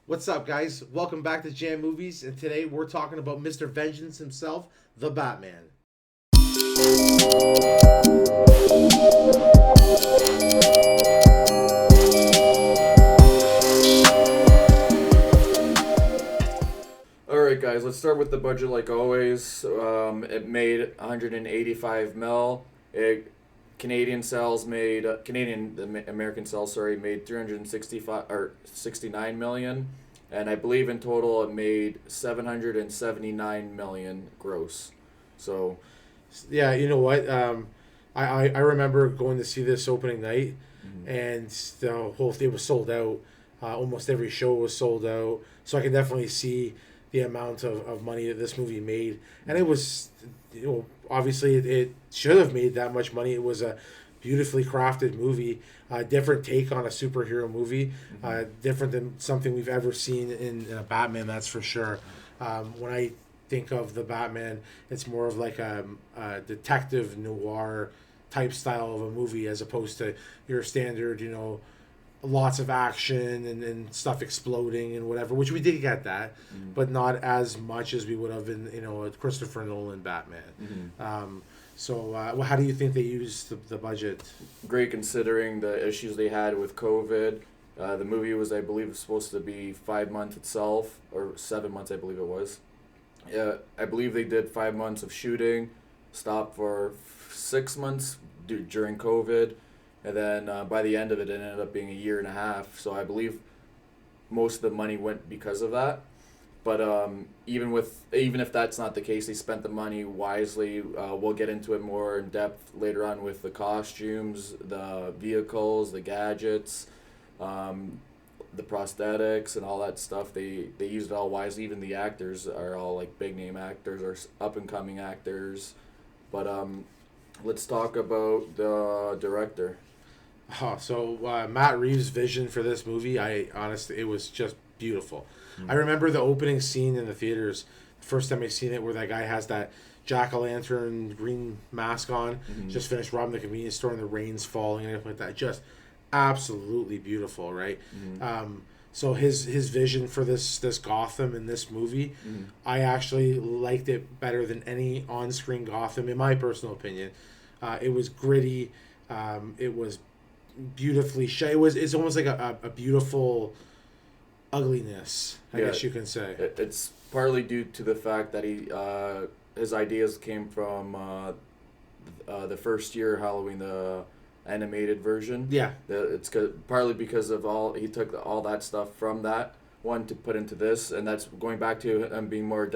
What's up, guys? Welcome back to Jam Movies, and today we're talking about Mr. Vengeance himself, the Batman. All right, guys. Let's start with the budget, like always. It made 185 mil. The American sales, sorry, made 365 or 69 million, and I believe in total it made 779 million gross. So, Yeah, you know what? I remember going to see this opening night, mhm. and the whole thing was sold out. Almost every show was sold out, so I can definitely see the amount of money that this movie made. And it was, obviously it should have made that much money. It was a beautifully crafted movie, a different take on a superhero movie, different than something we've ever seen in a Batman, that's for sure. When I think of the Batman, it's more of like a detective noir type style of a movie as opposed to your standard, lots of action and stuff exploding and whatever, which we did get that, but not as much as we would have in, a Christopher Nolan Batman. So how do you think they used the budget? Great considering the issues they had with COVID. The movie was, I believe, supposed to be 5 months itself, or 7 months, I believe it was. I believe they did 5 months of shooting, stopped for 6 months during COVID, and then by the end of it, it ended up being a year and a half. So I believe most of the money went because of that. But even if that's not the case, they spent the money wisely. We'll get into it more in depth later on with the costumes, the vehicles, the gadgets, the prosthetics, and all that stuff. They used it all wisely. Even the actors are all like big name actors or up and coming actors. But let's talk about the director. Matt Reeves' vision for this movie, I honestly, it was just beautiful. I remember the opening scene in the theaters, the first time I seen it, where that guy has that jack o' lantern green mask on, just finished robbing the convenience store, and the rain's falling and everything like that. Just absolutely beautiful, right? So his vision for this Gotham in this movie, I actually liked it better than any on screen Gotham, in my personal opinion. It was gritty. It was beautifully it's almost like a beautiful ugliness, I Yeah, guess you can say. it's partly due to the fact that his ideas came from the first year Halloween, the animated version. Yeah. Partly because of he took all that stuff from that one to put into this, and that's going back to him being more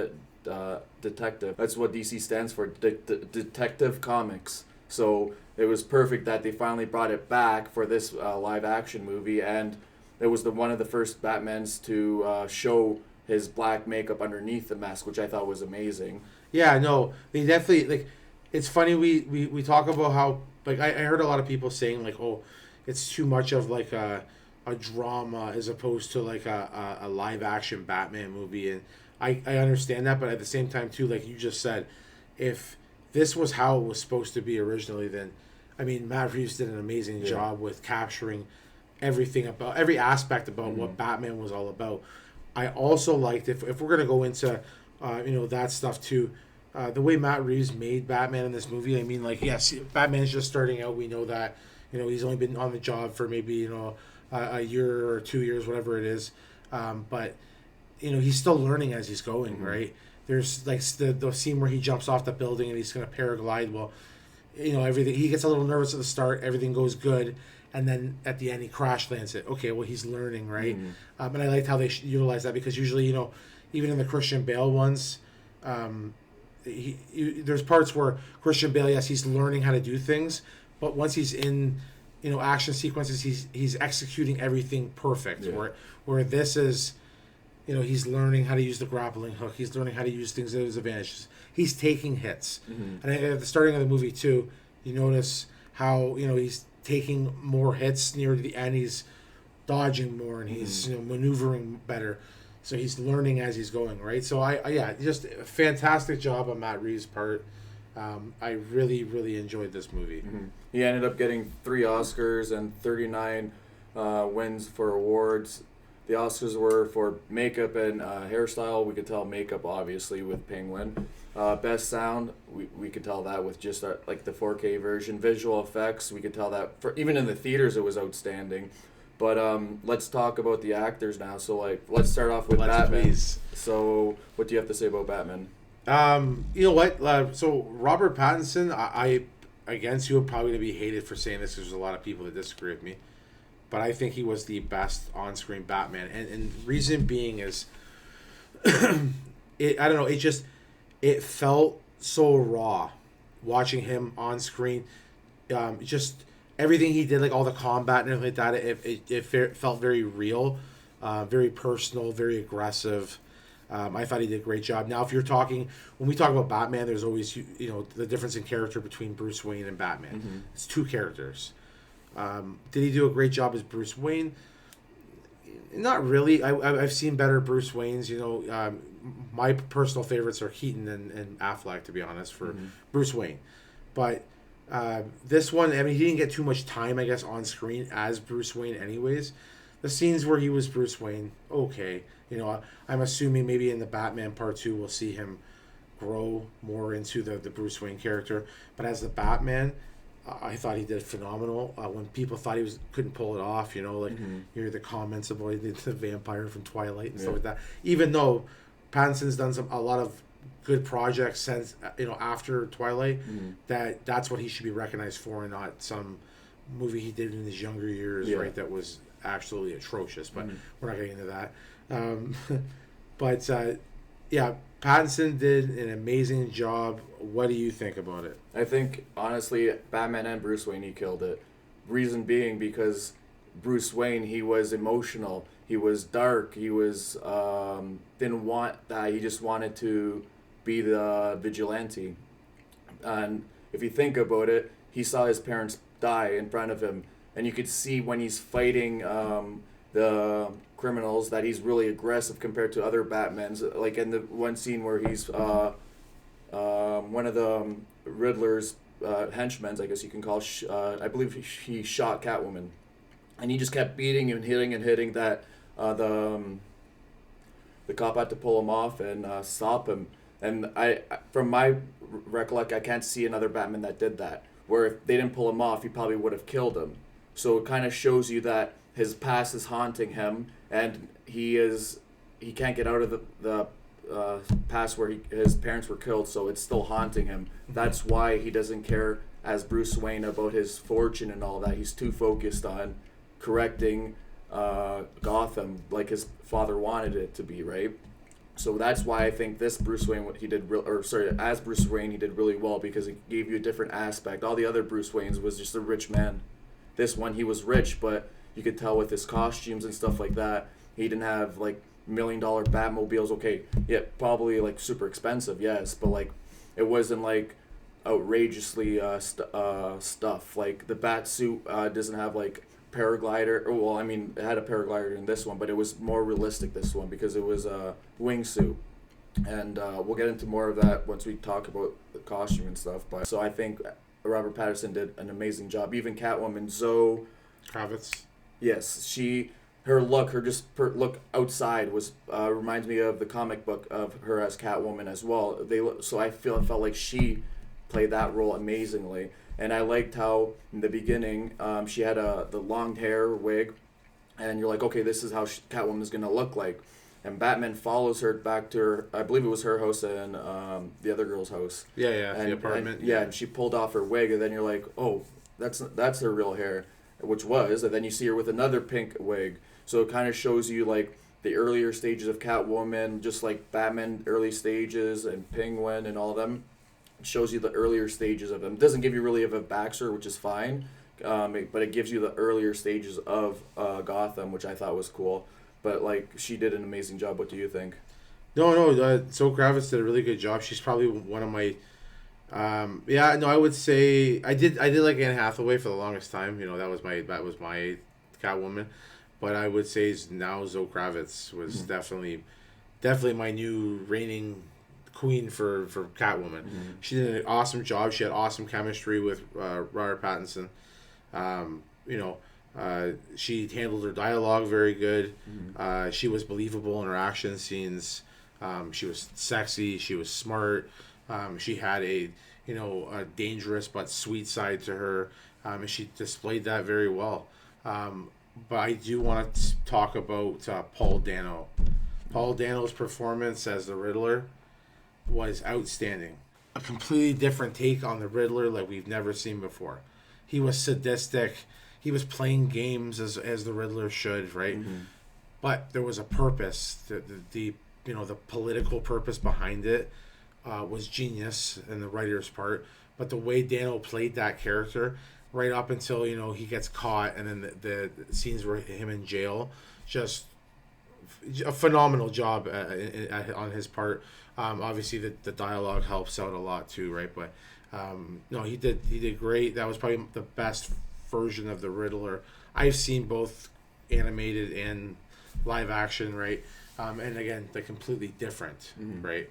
detective. That's what DC stands for, Detective Comics. So it was perfect that they finally brought it back for this live action movie, and it was one of the first Batmans to show his black makeup underneath the mask, which I thought was amazing. Yeah, no, they definitely, like, it's funny we talk about how, like, I heard a lot of people saying, like, oh, it's too much of like a drama as opposed to like a live action Batman movie, and I understand that, but at the same time too, like you just said, if this was how it was supposed to be originally, then I mean Matt Reeves did an amazing job with capturing everything about every aspect about what Batman was all about. I also liked, if we're gonna go into that stuff too, the way Matt Reeves made Batman in this movie. I mean, like, yes, Batman's just starting out. We know that. He's only been on the job for maybe a year or 2 years, whatever it is. But he's still learning as he's going, right? There's like the scene where he jumps off the building and he's gonna paraglide. Well, everything, he gets a little nervous at the start, everything goes good, and then at the end he crash lands it. Okay, well, he's learning, right? And I liked how they utilize that, because usually, even in the Christian Bale ones, there's parts where Christian Bale, yes, he's learning how to do things, but once he's in action sequences, he's executing everything perfect. Where this is, he's learning how to use the grappling hook. He's learning how to use things at his advantage. He's taking hits. And at the starting of the movie too, you notice how he's taking more hits near the end. He's dodging more, and he's maneuvering better. So he's learning as he's going, right? So I just a fantastic job on Matt Reeves' part. I really, really enjoyed this movie. He ended up getting 3 Oscars and 39 wins for awards. the Oscars were for makeup and hairstyle. We could tell makeup obviously with Penguin. Best sound, we could tell that with just like the 4K version. Visual effects, we could tell that for even in the theaters it was outstanding. But let's talk about the actors now. So like, let's start off with Batman. Please. So what do you have to say about Batman? You know what? So Robert Pattinson, I against you are probably gonna be hated for saying this. 'Cause there's a lot of people that disagree with me, but I think he was the best on-screen Batman, and reason being is, I don't know. It felt so raw, watching him on screen. Just everything he did, like all the combat and everything like that. It felt very real, very personal, very aggressive. I thought he did a great job. Now, if you're talking, when we talk about Batman, there's always the difference in character between Bruce Wayne and Batman. Mm-hmm. It's two characters. Did he do a great job as Bruce Wayne? Not really. I've seen better Bruce Waynes. My personal favorites are Keaton and Affleck, to be honest, for Bruce Wayne. But this one, I mean, he didn't get too much time, I guess, on screen as Bruce Wayne anyways. The scenes where he was Bruce Wayne, okay. I'm assuming maybe in the Batman Part 2 we'll see him grow more into the Bruce Wayne character. But as the Batman, I thought he did phenomenal. When people thought he couldn't pull it off, you hear the comments about the vampire from Twilight and stuff like that. Even though Pattinson's done a lot of good projects since after Twilight, that's what he should be recognized for, and not some movie he did in his younger years, right? That was absolutely atrocious. But we're not getting into that. Pattinson did an amazing job. What do you think about it? I think, honestly, Batman and Bruce Wayne, he killed it. Reason being because Bruce Wayne, he was emotional. He was dark. He was, didn't want that. He just wanted to be the vigilante. And if you think about it, he saw his parents die in front of him. And you could see when he's fighting the criminals that he's really aggressive compared to other Batmans. Like in the one scene where he's one of the Riddler's henchmen, I guess you can call. I believe he shot Catwoman, and he just kept beating and hitting that the cop had to pull him off and stop him. And I from my recollect, I can't see another Batman that did that. Where if they didn't pull him off, he probably would have killed him. So it kind of shows you that his past is haunting him, and he can't get out of the past where his parents were killed, so it's still haunting him. That's why he doesn't care as Bruce Wayne about his fortune and all that. He's too focused on correcting Gotham like his father wanted it to be, right? So that's why I think this Bruce Wayne, as Bruce Wayne, he did really well, because it gave you a different aspect. All the other Bruce Waynes was just a rich man. This one, he was rich, but you could tell with his costumes and stuff like that, he didn't have like $1 million Batmobiles. Okay, yeah, probably like super expensive, yes, but like it wasn't like outrageously stuff. Like the bat suit doesn't have like paraglider. Well, I mean, it had a paraglider in this one, but it was more realistic this one because it was a wingsuit. And we'll get into more of that once we talk about the costume and stuff. But so I think Robert Pattinson did an amazing job. Even Catwoman, Zoe Kravitz. Yes, her look look outside was reminds me of the comic book of her as Catwoman as well. So I felt like she played that role amazingly, and I liked how in the beginning she had the long hair wig, and you're like, okay, this is how Catwoman is gonna look like, and Batman follows her back to her. I believe it was her house and the other girl's house. Yeah, the apartment. And she pulled off her wig, and then you're like, oh, that's her real hair. Which was, and then you see her with another pink wig. So it kind of shows you like the earlier stages of Catwoman, just like Batman early stages and Penguin and all of them. It shows you the earlier stages of them. It doesn't give you really of a backstory, which is fine, but it gives you the earlier stages of Gotham, which I thought was cool. But like, she did an amazing job. What do you think? No, Zoe Kravitz did a really good job. She's probably one of my. I would say I did like Anne Hathaway for the longest time. That was my Catwoman, but I would say now Zoe Kravitz was definitely my new reigning queen for Catwoman. She did an awesome job. She had awesome chemistry with Robert Pattinson. She handled her dialogue very good. Mm-hmm. She was believable in her action scenes. She was sexy. She was smart. She had a dangerous but sweet side to her, and she displayed that very well. But I do want to talk about Paul Dano. Paul Dano's performance as the Riddler was outstanding. A completely different take on the Riddler like we've never seen before. He was sadistic. He was playing games as the Riddler should, right? Mm-hmm. But there was a purpose. The political purpose behind it was genius in the writer's part. But the way Dano played that character, right up until he gets caught, and then the scenes where him in jail, just a phenomenal job on his part. Obviously, the dialogue helps out a lot too, right? But no, he did great. That was probably the best version of the Riddler I've seen, both animated and live action, right? And again, they're completely different, Mm-hmm. right?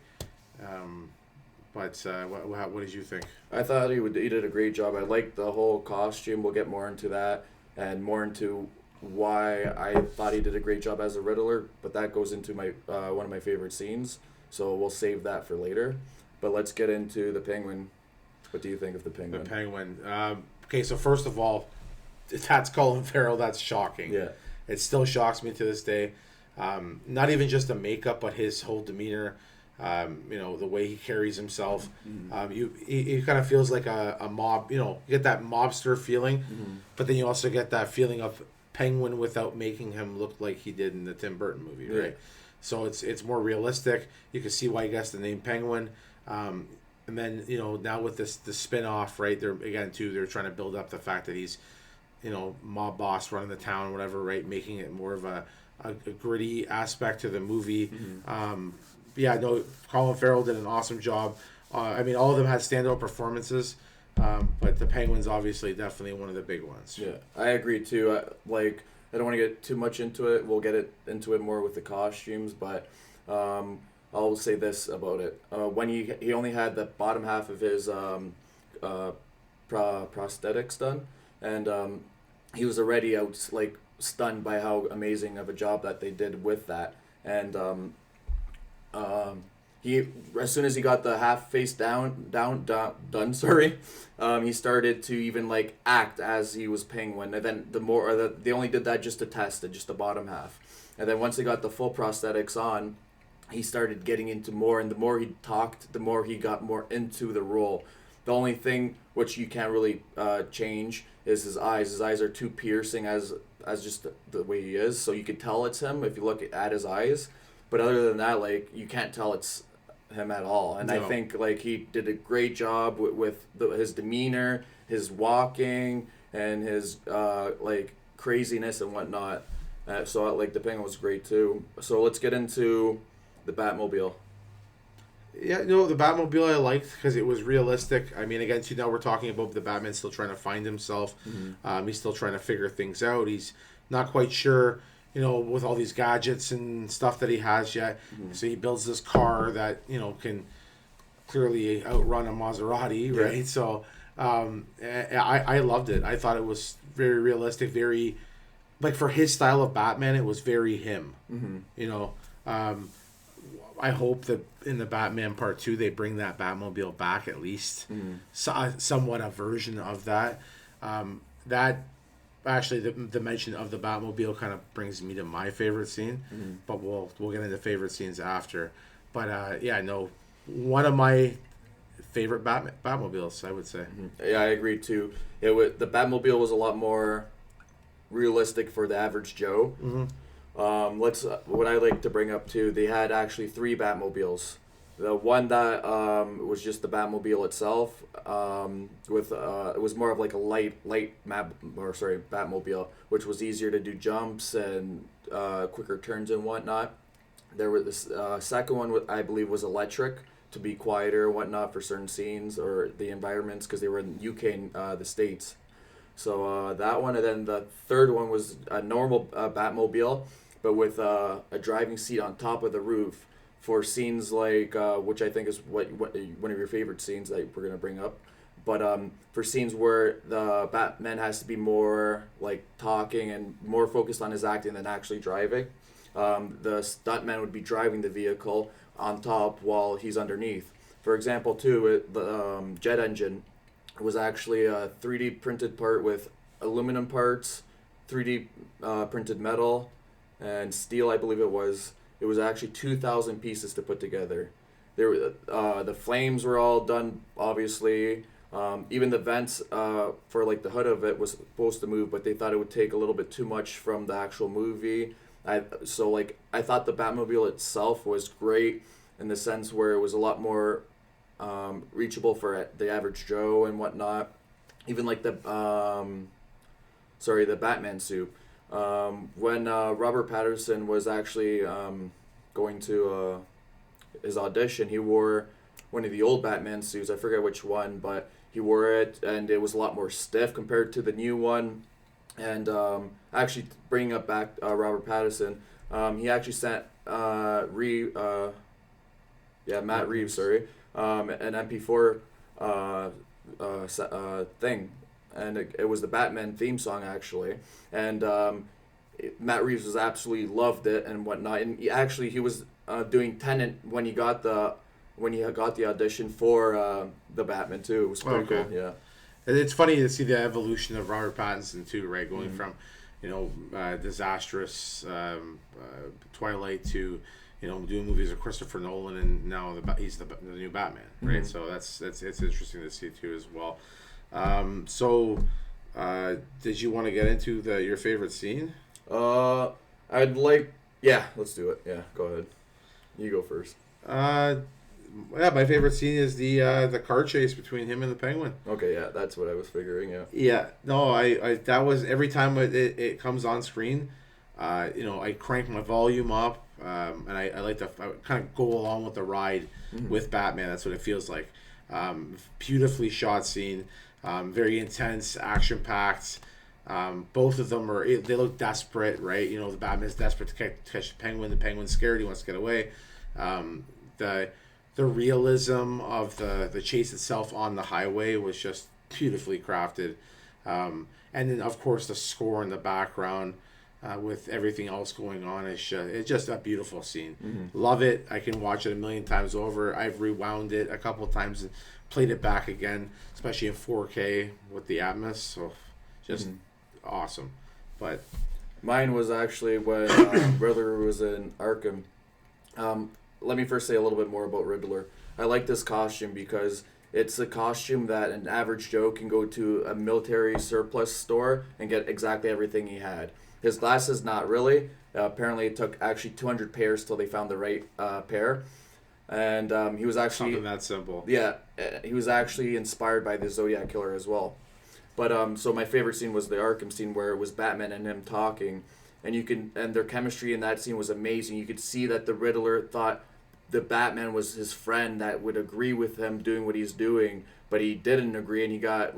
But what did you think? I thought he did a great job. I liked the whole costume. We'll get more into that and more into why I thought he did a great job as a Riddler. But that goes into my one of my favorite scenes. So we'll save that for later. But let's get into the Penguin. What do you think of the Penguin? The Penguin. Okay, so first of all, that's Colin Farrell. That's shocking. Yeah. It still shocks me to this day. Not even just the makeup, but his whole demeanor. The way he carries himself. Mm-hmm. He kind of feels like a mob. You get that mobster feeling, Mm-hmm. but then you also get that feeling of Penguin without making him look like he did in the Tim Burton movie, right? Yeah. So it's more realistic. You can see why he gets the name Penguin. And then now with the spin-off, right? They're trying to build up the fact that he's mob boss running the town, whatever, right? Making it more of a gritty aspect to the movie. Mm-hmm. Yeah, no, Colin Farrell did an awesome job. All of them had standout performances, but the Penguin's obviously definitely one of the big ones. Yeah, I agree too. I don't want to get too much into it. We'll get into it more with the costumes, but I'll say this about it. When he only had the bottom half of his prosthetics done, and he was already out stunned by how amazing of a job that they did with that, and he, as soon as he got the half face done, he started to even act as he was Penguin, and then they only did that just to test it, just the bottom half, and then once they got the full prosthetics on, he started getting into more, and the more he talked, the more he got more into the role. The only thing which you can't really change is his eyes. His eyes are too piercing as just the way he is, so you could tell it's him if you look at his eyes. But other than that, you can't tell it's him at all. And no. I think he did a great job with his demeanor, his walking, and his craziness and whatnot. So the Penguin was great too. So let's get into the Batmobile. Yeah, the Batmobile I liked because it was realistic. Again, too, now we're talking about the Batman still trying to find himself. Mm-hmm. He's still trying to figure things out. He's not quite sure, with all these gadgets and stuff that he has yet. Mm-hmm. So he builds this car that, can clearly outrun a Maserati, right? Yeah. So I loved it. I thought it was very realistic, very, for his style of Batman, it was very him. Mm-hmm. I hope that in the Batman Part 2 they bring that Batmobile back at least. Mm-hmm. Somewhat a version of that. That actually the mention of the Batmobile kind of brings me to my favorite scene. Mm-hmm. But we'll get into favorite scenes after. But one of my favorite Batmobiles, I would say. Mm-hmm. Yeah, I agree too. The Batmobile was a lot more realistic for the average Joe. Mm-hmm. What I like to bring up too, they had actually 3 Batmobiles. The one that was just the Batmobile itself, it was more of a light Batmobile, which was easier to do jumps and quicker turns and whatnot. There was this second one, I believe, was electric to be quieter and whatnot for certain scenes or the environments because they were in the UK and the States. So that one, and then the third one was a normal Batmobile, but with a driving seat on top of the roof for scenes which I think is one of your favorite scenes that we're going to bring up, But for scenes where the Batman has to be more like talking and more focused on his acting than actually driving, the stuntman would be driving the vehicle on top while he's underneath. For example, too, the jet engine was actually a 3D printed part with aluminum parts, 3D printed metal, and steel. I believe it was. It was actually 2,000 pieces to put together. There, the flames were all done, obviously. Even the vents for like the hood of it was supposed to move, but they thought it would take a little bit too much from the actual movie. I thought the Batmobile itself was great in the sense where it was a lot more reachable for the average Joe and whatnot. Even like the the Batman suit. When Robert Patterson was actually going to his audition, he wore one of the old Batman suits. I forget which one, but he wore it, and it was a lot more stiff compared to the new one. And actually, bringing up back Robert Patterson, he actually sent Matt Reeves, sorry, an MP4 thing, and it was the Batman theme song actually, and Matt Reeves was absolutely loved it and whatnot, and he was doing Tenet when he got the audition for the Batman too. It was pretty cool. Yeah. And it's funny to see the evolution of Robert Pattinson too, right? Going from, disastrous Twilight to, doing movies with Christopher Nolan, and now he's the new Batman, right? So it's interesting to see too as well. Did you want to get into your favorite scene? Let's do it. Yeah, go ahead. You go first. My favorite scene is the car chase between him and the Penguin. Okay, yeah, that's what I was figuring. Yeah. Yeah, no, I that was every time it comes on screen, I crank my volume up, and I like to kind of go along with the ride with Batman. That's what it feels like. Beautifully shot scene, very intense, action packed. Both of them they look desperate, right? The Batman's desperate to catch the Penguin. The Penguin's scared. He wants to get away. The realism of the chase itself on the highway was just beautifully crafted. And then, of course, the score in the background with everything else going on it's just a beautiful scene. Love it. I can watch it a million times over. I've rewound it a couple of times and played it back again, especially in 4K with the Atmos. So just awesome. But mine was actually when Riddler was in Arkham. Let me first say a little bit more about Riddler. I like this costume because it's a costume that an average Joe can go to a military surplus store and get exactly everything he had. His glasses, not really. Apparently, it took actually 200 pairs till they found the right pair. And he was actually... Something that simple. Yeah, he was actually inspired by the Zodiac Killer as well. But so my favorite scene was the Arkham scene where it was Batman and him talking. And their chemistry in that scene was amazing. You could see that the Riddler thought the Batman was his friend that would agree with him doing what he's doing, but he didn't agree, and he got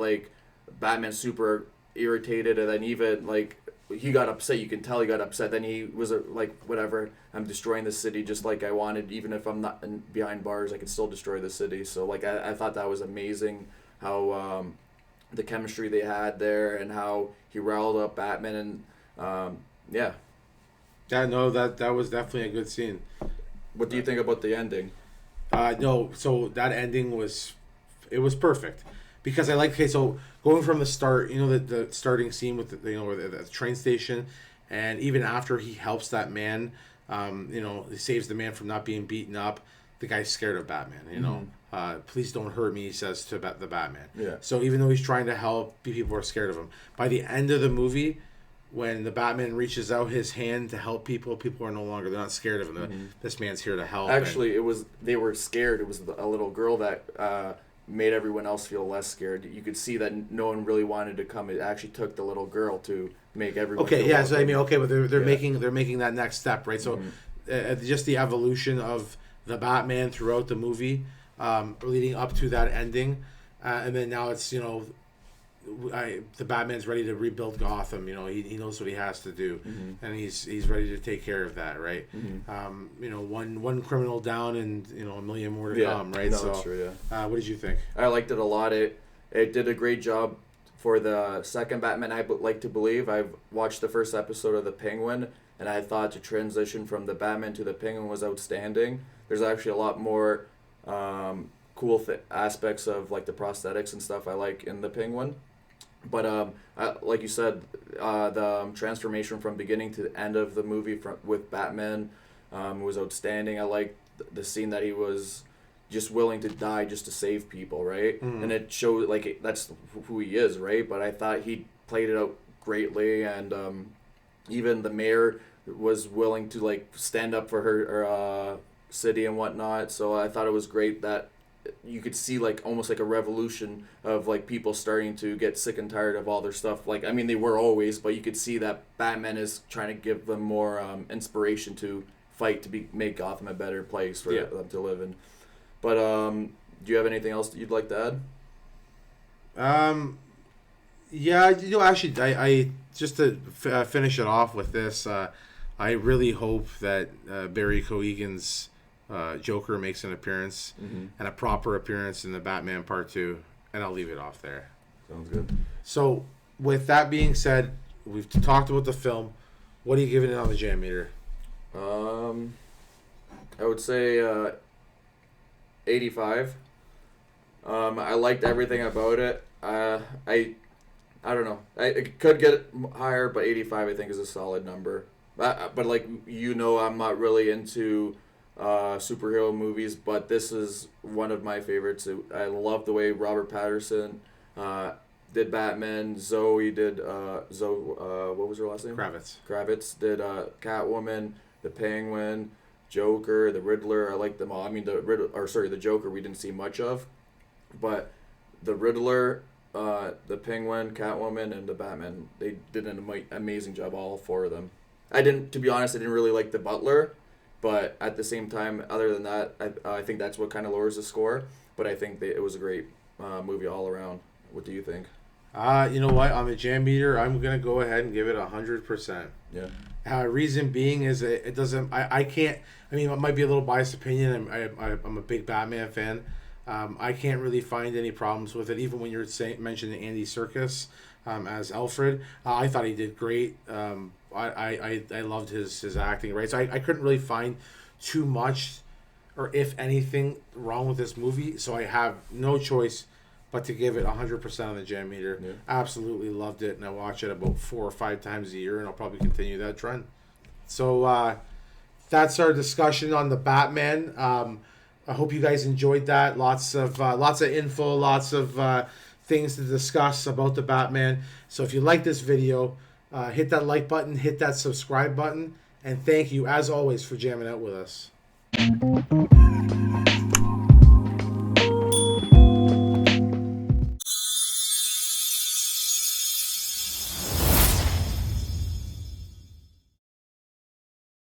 Batman super irritated, and then even he got upset. You can tell he got upset. Then he was whatever, I'm destroying the city just like I wanted. Even if I'm not behind bars, I can still destroy the city. So I thought that was amazing how the chemistry they had there and how he riled up Batman and yeah. Yeah, no, that was definitely a good scene. What do you think about the ending? No, so that ending was perfect because I like so going from the start, the starting scene with the train station, and even after he helps that man, he saves the man from not being beaten up. The guy's scared of Batman. Please don't hurt me, he says to the Batman. Yeah. So even though he's trying to help, people are scared of him. By the end of the movie, when the Batman reaches out his hand to help people are no longer, they're not scared of him. This man's here to help. Actually, they were scared. It was a little girl that made everyone else feel less scared. You could see that no one really wanted to come. It actually took the little girl to make everyone feel welcome. So I mean, but they're making that next step, right? So just the evolution of the Batman throughout the movie, leading up to that ending, and then now it's the Batman's ready to rebuild Gotham. He knows what he has to do, and he's ready to take care of that, right? One criminal down, and a million more to come, right? No, that's true, yeah. What did you think? I liked it a lot. it did a great job for the second Batman. I like to believe I've watched the first episode of the Penguin, and I thought the transition from the Batman to the Penguin was outstanding. There's actually a lot more cool aspects of like the prosthetics and stuff I like in the Penguin. But like you said, the transformation from beginning to the end of the movie with Batman was outstanding. I like the scene that he was just willing to die just to save people, right? Mm. And it showed like that's who he is, right? But I thought he played it out greatly, and even the mayor was willing to like stand up for her city and whatnot. So I thought it was great that you could see like almost like a revolution of like people starting to get sick and tired of all their stuff. Like I mean they were always, but you could see that Batman is trying to give them more inspiration to fight to make Gotham a better place for them to live in. But do you have anything else that you'd like to add? Yeah, actually, I just to finish it off with this, I really hope that Barry Keoghan's Joker makes an appearance and a proper appearance in the Batman Part 2, and I'll leave it off there. Sounds good. So, with that being said, we've talked about the film. What are you giving it on the Jammeter? I would say 85. I liked everything about it. I don't know. It could get higher, but 85 I think is a solid number. But like I'm not really into superhero movies, but this is one of my favorites. I love the way Robert Pattinson did Batman. Zoe did what was her last name? Kravitz did Catwoman, the Penguin, Joker, the Riddler. I like them all. I mean the Joker we didn't see much of, but the Riddler, the Penguin, Catwoman, and the Batman, they did an amazing job, all four of them. To be honest, I didn't really like the Butler, but at the same time, other than that, I think that's what kind of lowers the score. But I think it was a great movie all around. What do you think? You know what? On the Jammeter, I'm gonna go ahead and give it 100%. Yeah. Reason being is it doesn't. I can't. I mean, it might be a little biased opinion. I'm a big Batman fan. I can't really find any problems with it. Even when you're mentioning Andy Serkis as Alfred, I thought he did great. I loved his acting, right? So I couldn't really find too much, or if anything, wrong with this movie. So I have no choice but to give it 100% on the Jammeter. Yeah. Absolutely loved it, and I watch it about 4 or 5 times a year, and I'll probably continue that trend. So that's our discussion on the Batman. I hope you guys enjoyed that. Lots of info, lots of things to discuss about the Batman. So if you like this video, hit that like button, hit that subscribe button, and thank you as always for jamming out with us.